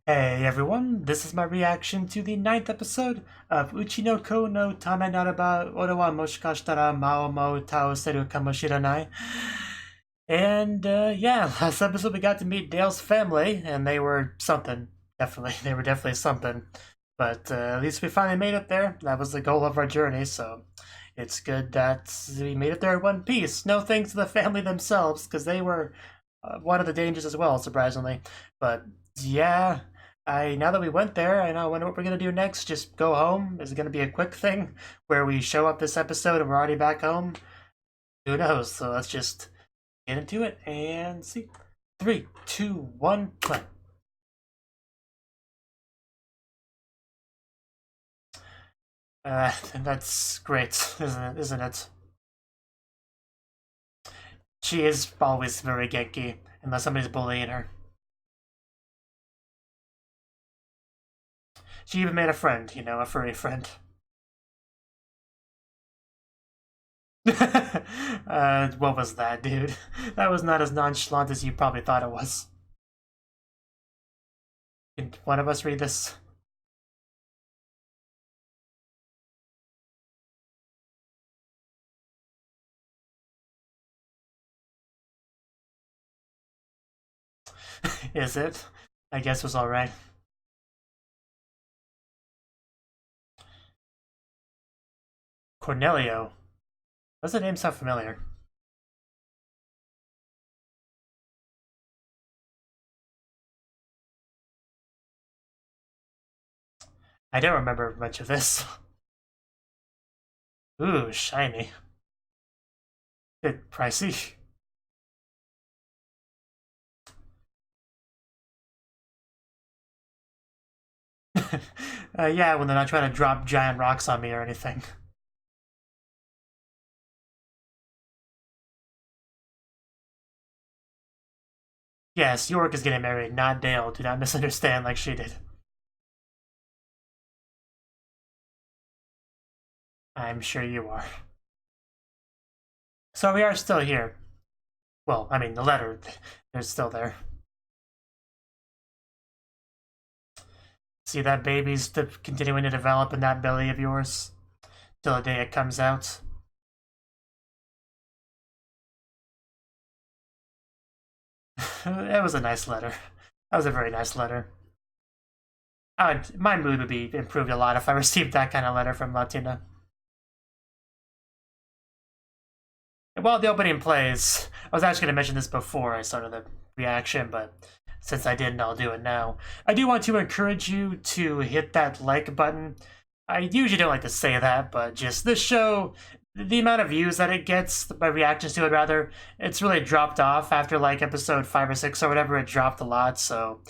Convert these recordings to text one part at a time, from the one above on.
Hey everyone, this is my reaction to the ninth episode of Uchi no Ko no Tame naraba ora wa Moshikashitara Maou Taoseru kamo Shirenai. And yeah, last episode we got to meet Dale's family, and they were something. Definitely, they were definitely something. But at least we finally made it there. That was the goal of our journey, so it's good that we made it there in one piece. No thanks to the family themselves, because they were one of the dangers as well, surprisingly. But yeah, I now that we went there, I wonder what we're gonna do next. Just go home? Is it gonna be a quick thing where we show up this episode and we're already back home? Who knows? So let's just get into it and see. 3, 2, 1, play. That's great, isn't it? She is always very Genki, unless somebody's bullying her. She even made a friend, a furry friend. What was that, dude? That was not as nonchalant as you probably thought it was. Can one of us read this? Is it? I guess it was alright. Cornelio. Does the name sound familiar? I don't remember much of this. Ooh, shiny. Bit pricey. Yeah, when they're not trying to drop giant rocks on me or anything. Yes, York is getting married, not Dale. Do not misunderstand like she did. I'm sure you are. So we are still here. Well, I mean, the letter is still there. See that baby's continuing to develop in that belly of yours till the day it comes out. It was a nice letter. That was a very nice letter. My mood would be improved a lot if I received that kind of letter from Latina. While the opening plays, I was actually going to mention this before I started the reaction, but since I didn't, I'll do it now. I do want to encourage you to hit that like button. I usually don't like to say that, but just this show, the amount of views that it gets, my reactions to it rather, it's really dropped off after like episode 5 or 6 or whatever. It dropped a lot, so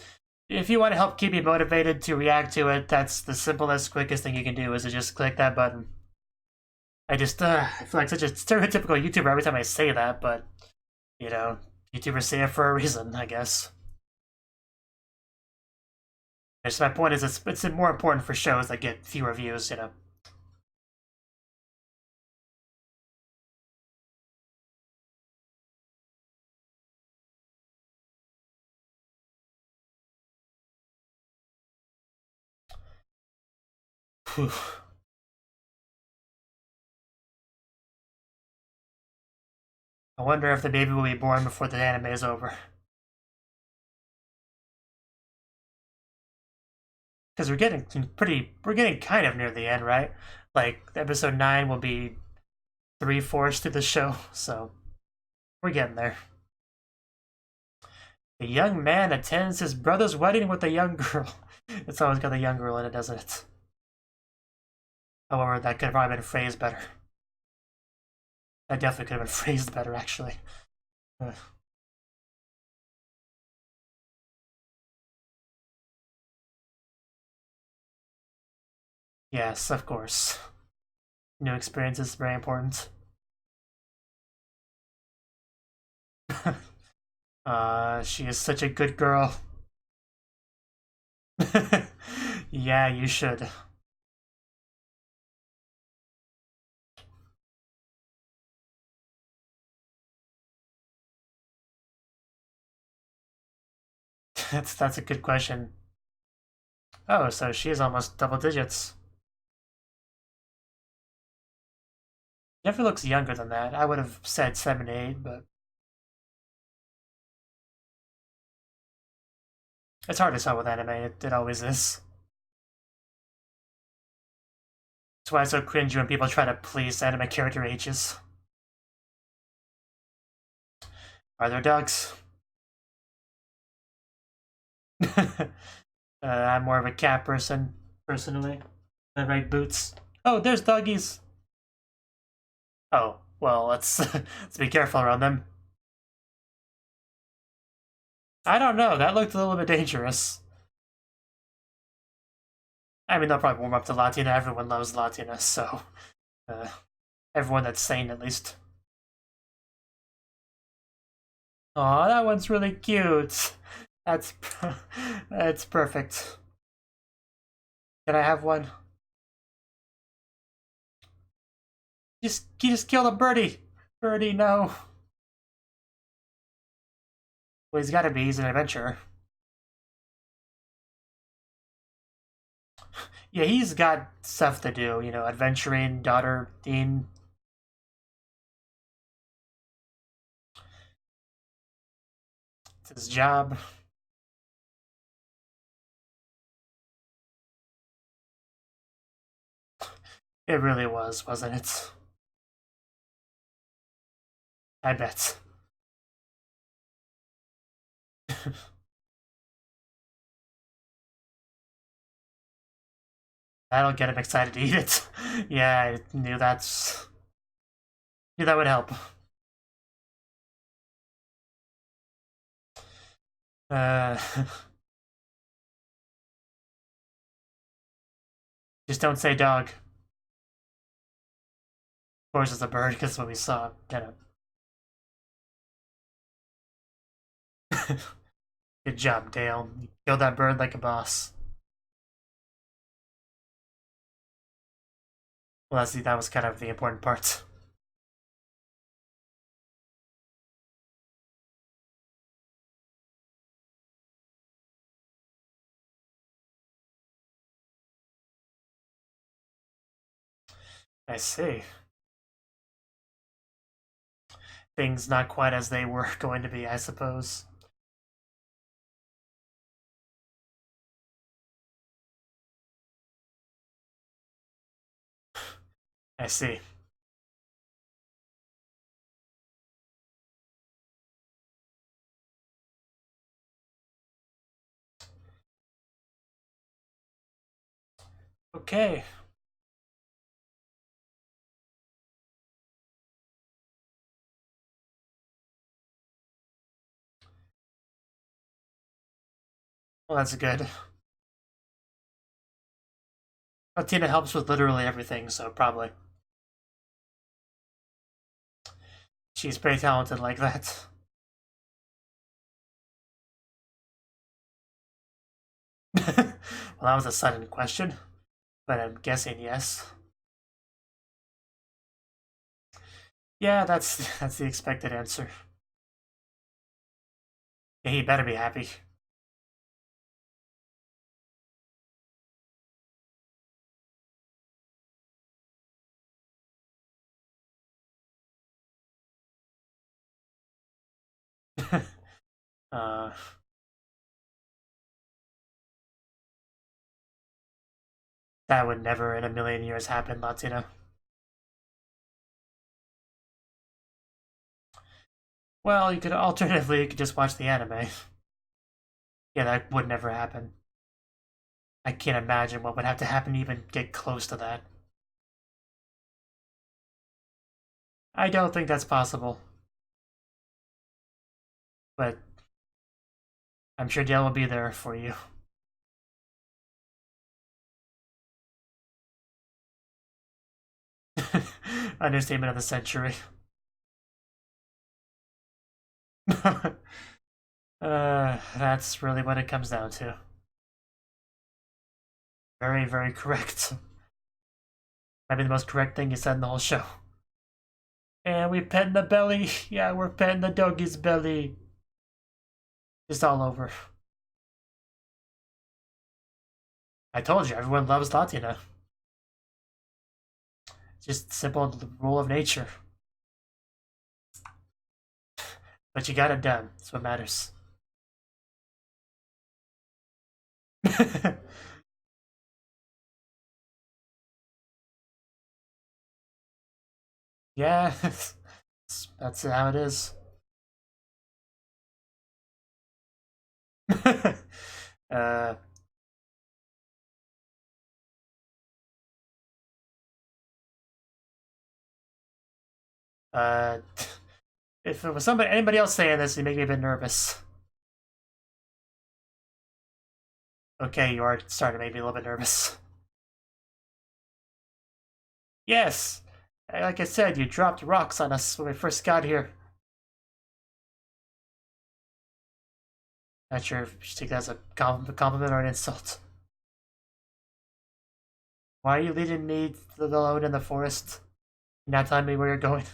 if you want to help keep me motivated to react to it, that's the simplest, quickest thing you can do is to just click that button. I feel like such a stereotypical YouTuber every time I say that, but, you know, YouTubers say it for a reason, I guess. Just my point is it's more important for shows that get fewer views. Whew. I wonder if the baby will be born before the anime is over. Because we're getting kind of near the end, right? Like, episode 9 will be 3/4 to the show, so we're getting there. The young man attends his brother's wedding with a young girl. It's always got the young girl in it, doesn't it? However, that could have probably been phrased better. That definitely could have been phrased better, actually. Yes, of course. New experiences is very important. She is such a good girl. Yeah, you should. That's a good question. Oh, so she is almost double digits. Definitely looks younger than that. I would have said 7 to 8, but it's hard to tell with anime. It always is. That's why it's so cringy when people try to please anime character ages. Are there dogs? I'm more of a cat person, personally. I like boots. Oh, there's doggies. Oh, well, let's let's be careful around them. I don't know. That looked a little bit dangerous. I mean, they'll probably warm up to Latina. Everyone loves Latina, so uh, everyone that's sane, at least. Oh, that one's really cute. That's that's perfect. Can I have one? You just killed a birdie. Birdie, no. Well, he's got to be. He's an adventurer. Yeah, he's got stuff to do. You know, adventuring, daughter, Dean. It's his job. It really was, wasn't it? I bet. That'll get him excited to eat it. Yeah, I knew that would help. Uh, just don't say dog. Of course, it's a bird because what we saw. Kind of. Good job, Dale. You killed that bird like a boss. Well, that was kind of the important part. I see. Things not quite as they were going to be, I suppose. I see. Okay. Well, that's good. Latina helps with literally everything, so probably. She's pretty talented like that. Well, that was a sudden question, but I'm guessing yes. Yeah, that's the expected answer. Yeah, he better be happy. uh, that would never in a million years happen, Latina. Well, you could just watch the anime. Yeah, that would never happen. I can't imagine what would have to happen to even get close to that. I don't think that's possible. But I'm sure Dale will be there for you. Understatement of the century. That's really what it comes down to. Very, very correct. Might be the most correct thing you said in the whole show. And we pet the belly. Yeah, we're petting the doggy's belly. Just all over. I told you, everyone loves Latina. Just simple rule of nature. But you got it done. That's what matters. Yeah, that's how it is. uh, uh, if it was anybody else saying this, it'd make me a bit nervous. Okay, you are starting to make me a little bit nervous. Yes, like I said, you dropped rocks on us when we first got here. Not sure if you should take that as a compliment or an insult. Why are you leading me alone in the forest? You're not telling me where you're going.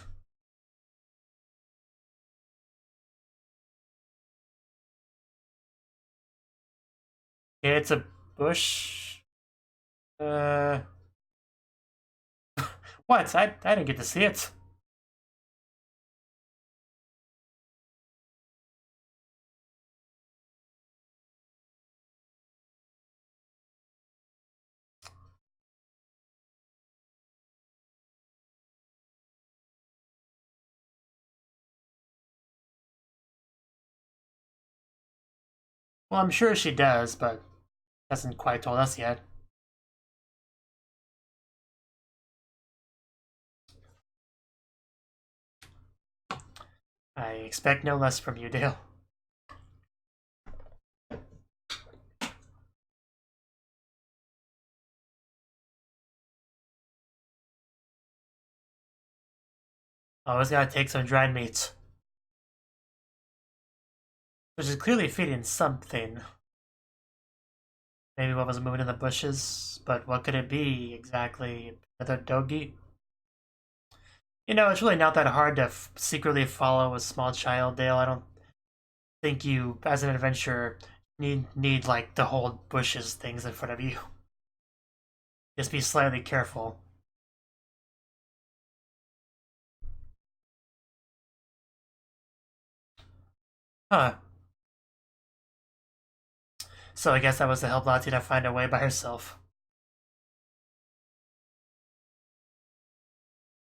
Okay, it's a bush. Uh, what? I didn't get to see it. Well, I'm sure she does, but hasn't quite told us yet. I expect no less from you, Dale. Always gotta take some dried meat. Which is clearly feeding something. Maybe what was moving in the bushes, but what could it be exactly? Another doggy? You know, it's really not that hard to secretly follow a small child, Dale. I don't think you, as an adventurer, need like the whole bushes things in front of you. Just be slightly careful. Huh. So I guess that was to help Latina find a way by herself.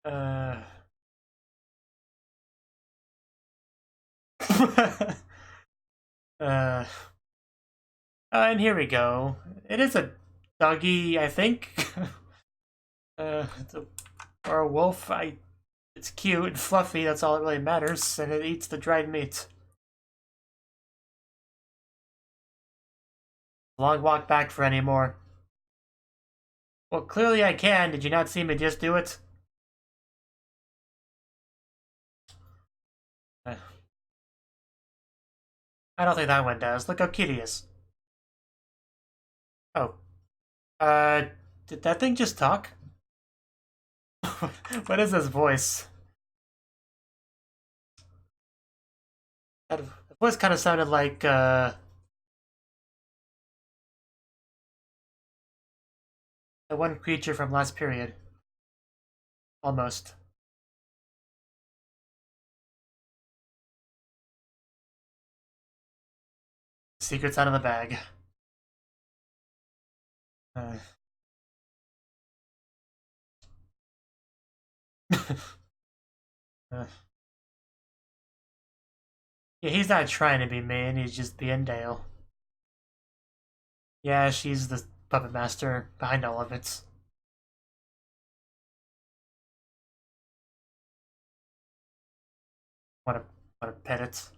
Uh... uh... And here we go. It is a doggy, I think. Or a wolf. It's cute and fluffy. That's all that really matters. And it eats the dried meat. Long walk back for any more. Well, clearly I can. Did you not see me just do it? Uh, I don't think that one does. Look how cute he is. Oh. Did that thing just talk? What is this voice? That voice kind of sounded like, the one creature from last period. Almost. Secrets out of the bag. Uh. uh. Yeah, he's not trying to be mean, he's just being Dale. Yeah, she's the puppet master behind all of it. Want to pet it.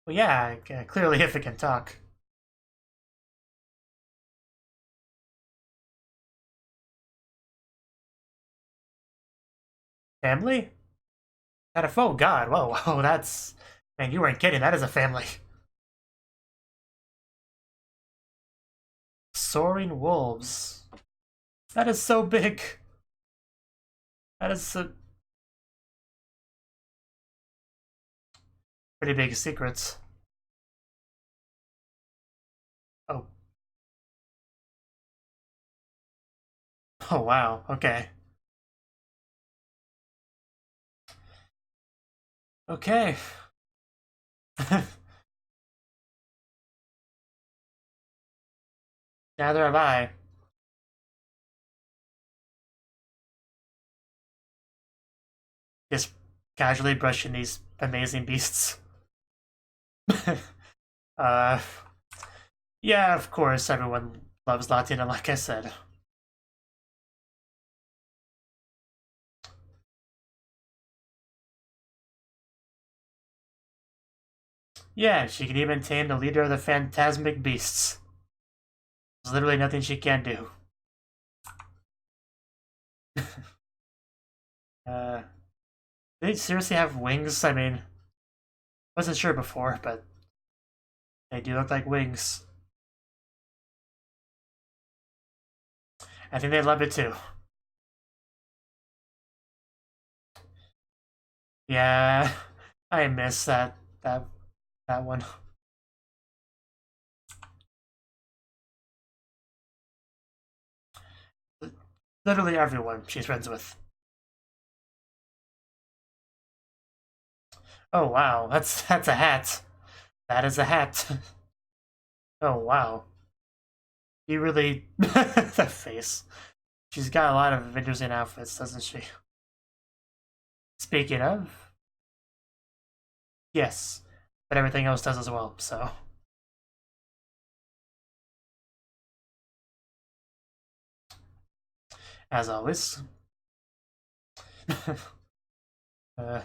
Well, yeah, clearly if it can talk. Family? Got a foe? God, whoa, whoa, that's... Man, you weren't kidding, that is a family. Soaring wolves. That is so big. That is a... Pretty big secrets. Oh. Oh, wow. Okay. Okay. Neither have I. Just casually brushing these amazing beasts. uh, yeah, of course, everyone loves Latina, like I said. Yeah, she can even tame the leader of the phantasmic beasts. There's literally nothing she can't do. uh, they seriously have wings? I mean, wasn't sure before, but they do look like wings. I think they love it too. Yeah, I miss that one. Literally everyone she's friends with. Oh wow, that's a hat. That is a hat. Oh wow. You really that face. She's got a lot of interesting outfits, doesn't she? Speaking of, yes, but everything else does as well. So, as always, uh,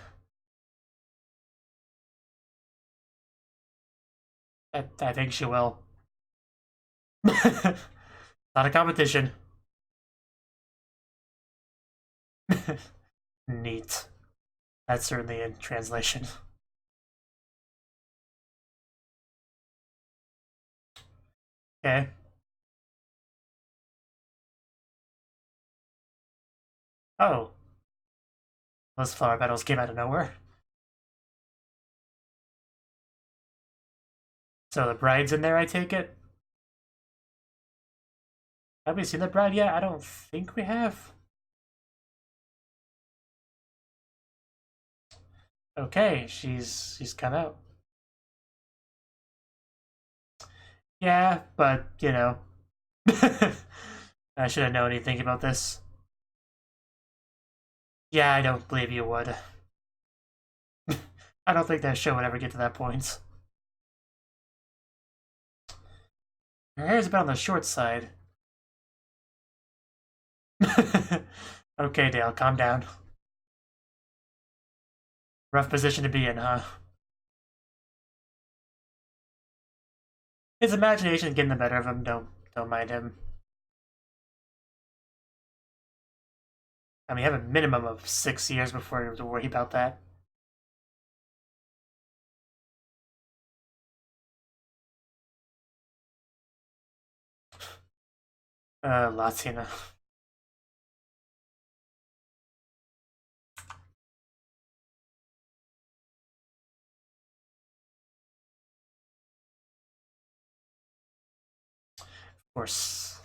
I think she will. Not a competition. Neat. That's certainly in translation. Okay. Oh, those flower petals came out of nowhere. So the bride's in there, I take it? Have we seen the bride yet? I don't think we have. Okay, she's come out. Yeah, but you know, I should have known anything about this. Yeah, I don't believe you would. I don't think that show would ever get to that point. Her hair's a bit on the short side. Okay, Dale, calm down. Rough position to be in, huh? His imagination getting the better of him. Don't mind him. I mean, you have a minimum of 6 years before you have to worry about that. Latina. Of course.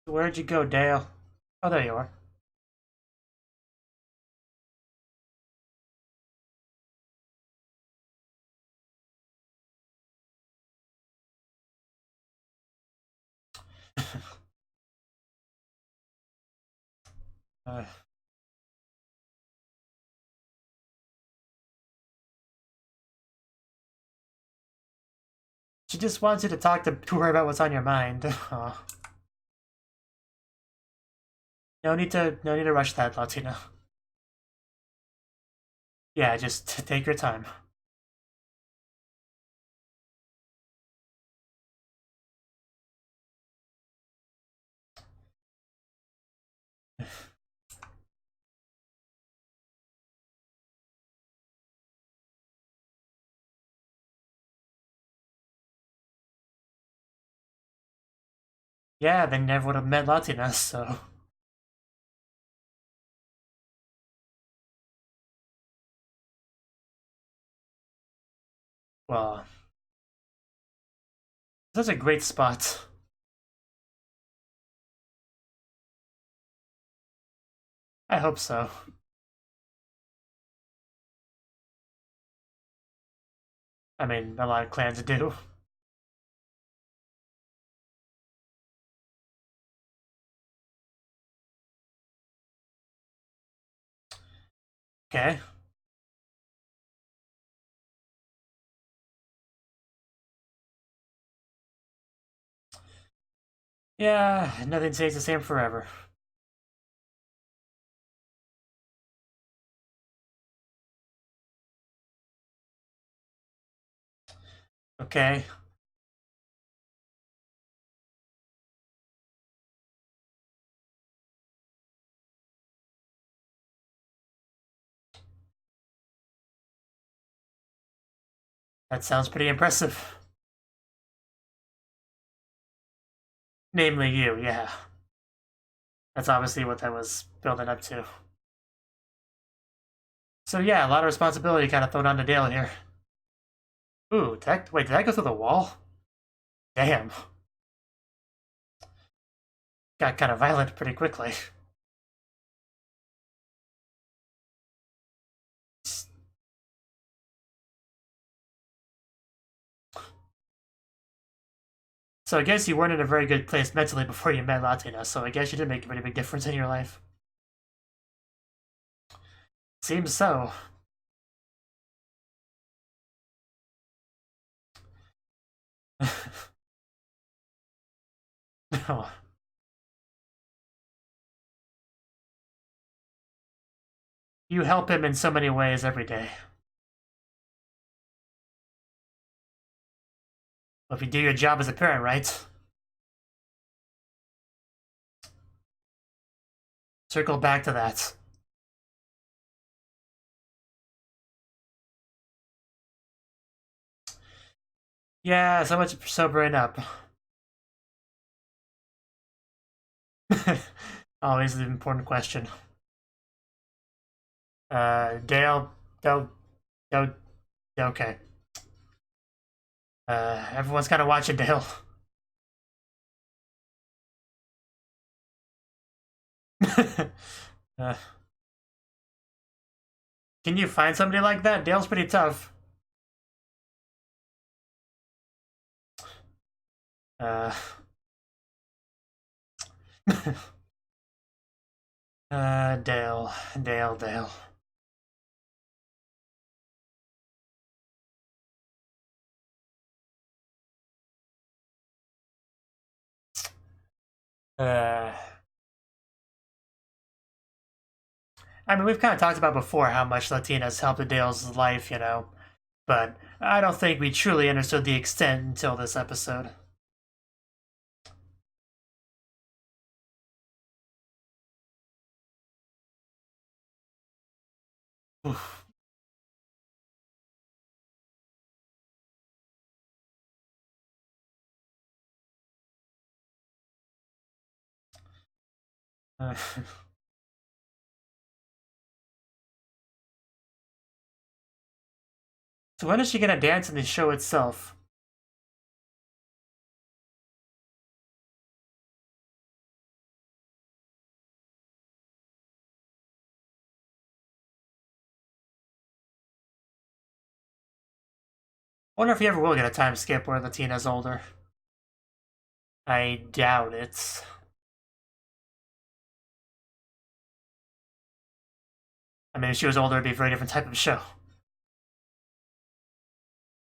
Where'd you go, Dale? Oh, there you are. uh, she just wants you to talk to her about what's on your mind. Aw. No need to rush that, Latina. Yeah, just take your time. Yeah, they never would have met Latina, so. Well, That's a great spot. I hope so. I mean, a lot of clans do. Okay. Yeah, nothing stays the same forever. Okay. That sounds pretty impressive. Namely you, yeah. That's obviously what that was building up to. So yeah, a lot of responsibility kind of thrown onto Dale here. Ooh, wait, did that go through the wall? Damn. Got kind of violent pretty quickly. So I guess you weren't in a very good place mentally before you met Latina, so I guess you did make a pretty big difference in your life. Seems so. No. You help him in so many ways every day. Well, if you do your job as a parent, right? Circle back to that. Yeah, so much sobering up. Always an important question. Dale, okay. Everyone's kind of watching Dale. uh, can you find somebody like that? Dale's pretty tough. Dale. I mean, we've kind of talked about before how much Latina's helped Dale's life, you know, but I don't think we truly understood the extent until this episode. Oof. So when is she gonna dance in the show itself? I wonder if you ever will get a time skip where Latina's older. I doubt it. I mean, if she was older, it'd be a very different type of show.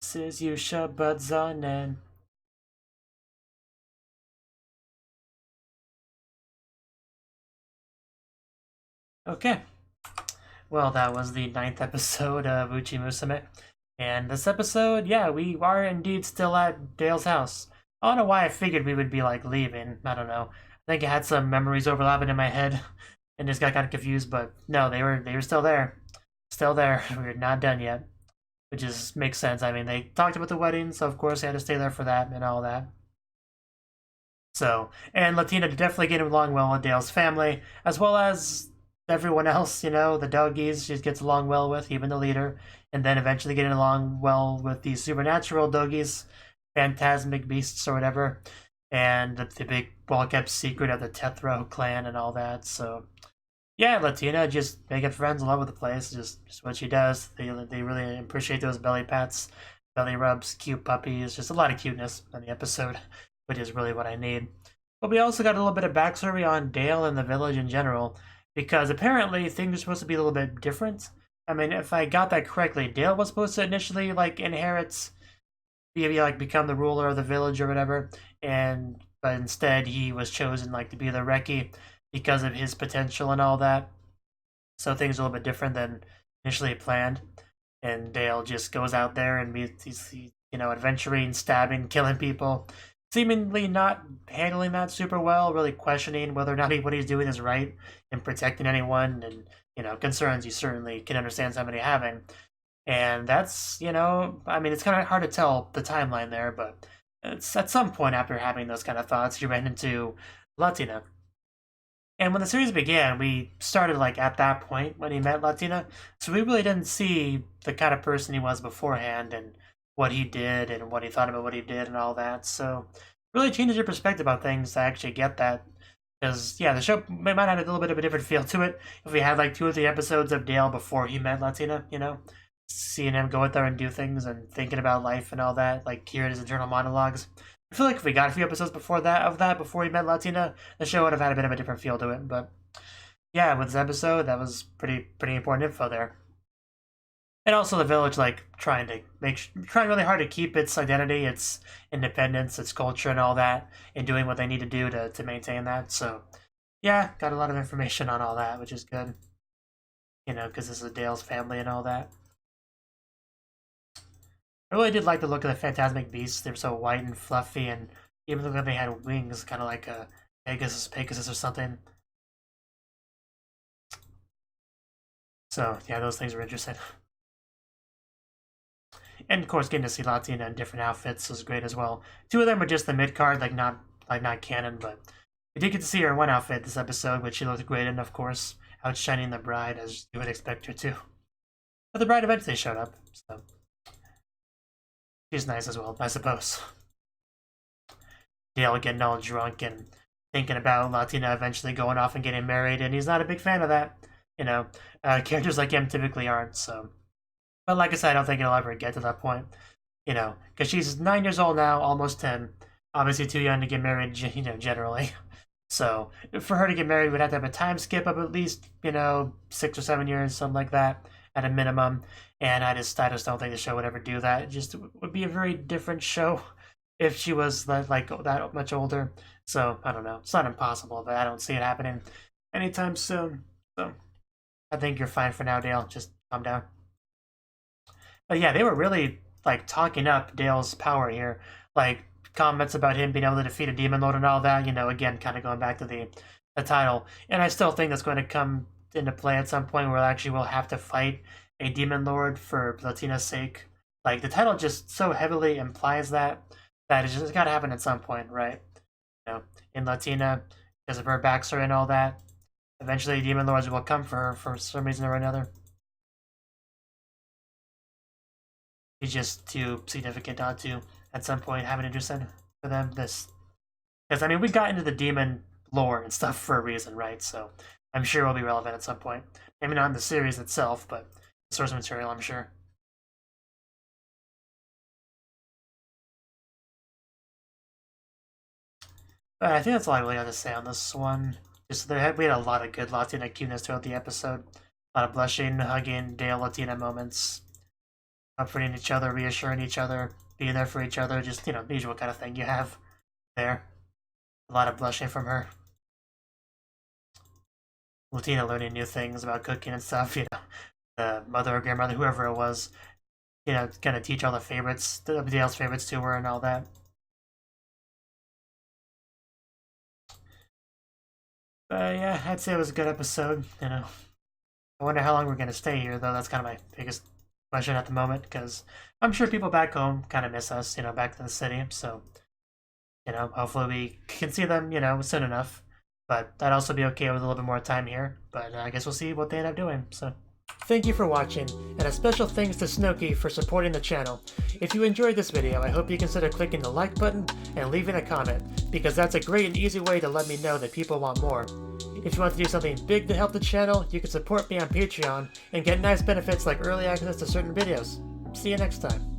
This is Yusha Budzanen. Okay. Well, that was the 9th episode of UchiMusume. And this episode, yeah, we are indeed still at Dale's house. I don't know why I figured we would be, like, leaving. I don't know. I think I had some memories overlapping in my head and just got kind of confused, but no, they were still there. Still there. We're not done yet. Which is makes sense. I mean, they talked about the wedding, so of course they had to stay there for that and all that. So, and Latina definitely getting along well with Dale's family, as well as everyone else, you know, the doggies she gets along well with, even the leader, and then eventually getting along well with the supernatural doggies. phantasmic beasts or whatever, and the big well-kept secret of the Tethro clan and all that. So yeah, Latina just making friends all over the place, just what she does. They really appreciate those belly pats, belly rubs, cute puppies, just a lot of cuteness in the episode, which is really what I need. But we also got a little bit of backstory on Dale and the village in general, because apparently things are supposed to be a little bit different. I mean, if I got that correctly, Dale was supposed to initially like inherit, maybe like become the ruler of the village or whatever, and but instead he was chosen like to be the Reki because of his potential and all that. So things are a little bit different than initially planned. And Dale just goes out there and he's adventuring, stabbing, killing people, seemingly not handling that super well, really questioning whether or not what he's doing is right and protecting anyone, and concerns you certainly can understand somebody having. And that's, I mean, it's kind of hard to tell the timeline there, but it's at some point after having those kind of thoughts, you ran into Latina. And when the series began, we started like at that point when he met Latina, so we really didn't see the kind of person he was beforehand and what he did and what he thought about what he did and all that. So really changes your perspective on things to actually get that. Because yeah, the show might have a little bit of a different feel to it if we had like 2 or 3 episodes of Dale before he met Latina, seeing him go out there and do things and thinking about life and all that, like hearing his internal monologues. I feel like if we got a few episodes before before he met Latina, the show would have had a bit of a different feel to it. But yeah, with this episode, that was pretty important info there. And also the village like trying really hard to keep its identity, its independence, its culture, and all that, and doing what they need to do to maintain that. So yeah, got a lot of information on all that, which is good. Because this is Dale's family and all that. I really did like the look of the phantasmic beasts. They were so white and fluffy, and even though they had wings, kind of like a Pegasus or something. So yeah, those things were interesting. And of course, getting to see Latina in different outfits was great as well. 2 of them were just the mid card, like not canon, but we did get to see her in one outfit this episode, which she looked great in, of course, outshining the bride as you would expect her to. But the bride eventually showed up, so she's nice as well, I suppose. Dale getting all drunk and thinking about Latina eventually going off and getting married, and he's not a big fan of that. Characters like him typically aren't, so. But like I said, I don't think it'll ever get to that point, because she's 9 years old now, almost 10. Obviously too young to get married, generally. So for her to get married, we'd have to have a time skip of at least, 6 or 7 years, something like that, at a minimum. And I just don't think the show would ever do that. It just would be a very different show if she was like that much older. So I don't know. It's not impossible, but I don't see it happening anytime soon. So I think you're fine for now, Dale. Just calm down. But yeah, they were really like talking up Dale's power here. Like comments about him being able to defeat a demon lord and all that. Again, kind of going back to the title. And I still think that's going to come into play at some point where actually we'll have to fight a demon lord for Latina's sake. Like the title just so heavily implies that it's just got to happen at some point, right? In Latina, because of her backstory and all that. Eventually, demon lords will come for her for some reason or another. She's just too significant not to, at some point, have an interest in for them. Because, I mean, we got into the demon lore and stuff for a reason, right? So I'm sure it will be relevant at some point. Maybe not in the series itself, but the source material, I'm sure. But I think that's all I really got to say on this one. Just we had a lot of good Latina cuteness throughout the episode. A lot of blushing, hugging, Dale Latina moments. Comforting each other, reassuring each other, being there for each other, just, the usual kind of thing you have there. A lot of blushing from her. Latina learning new things about cooking and stuff, the mother or grandmother, whoever it was, kind of teach all the favorites, Dale's favorites to her and all that. But yeah, I'd say it was a good episode, I wonder how long we're going to stay here, though. That's kind of my biggest question at the moment, because I'm sure people back home kind of miss us, back to the city. So, hopefully we can see them, soon enough. But I'd also be okay with a little bit more time here. But I guess we'll see what they end up doing. So. Thank you for watching, and a special thanks to Cnouki for supporting the channel. If you enjoyed this video, I hope you consider clicking the like button and leaving a comment, because that's a great and easy way to let me know that people want more. If you want to do something big to help the channel, you can support me on Patreon and get nice benefits like early access to certain videos. See you next time.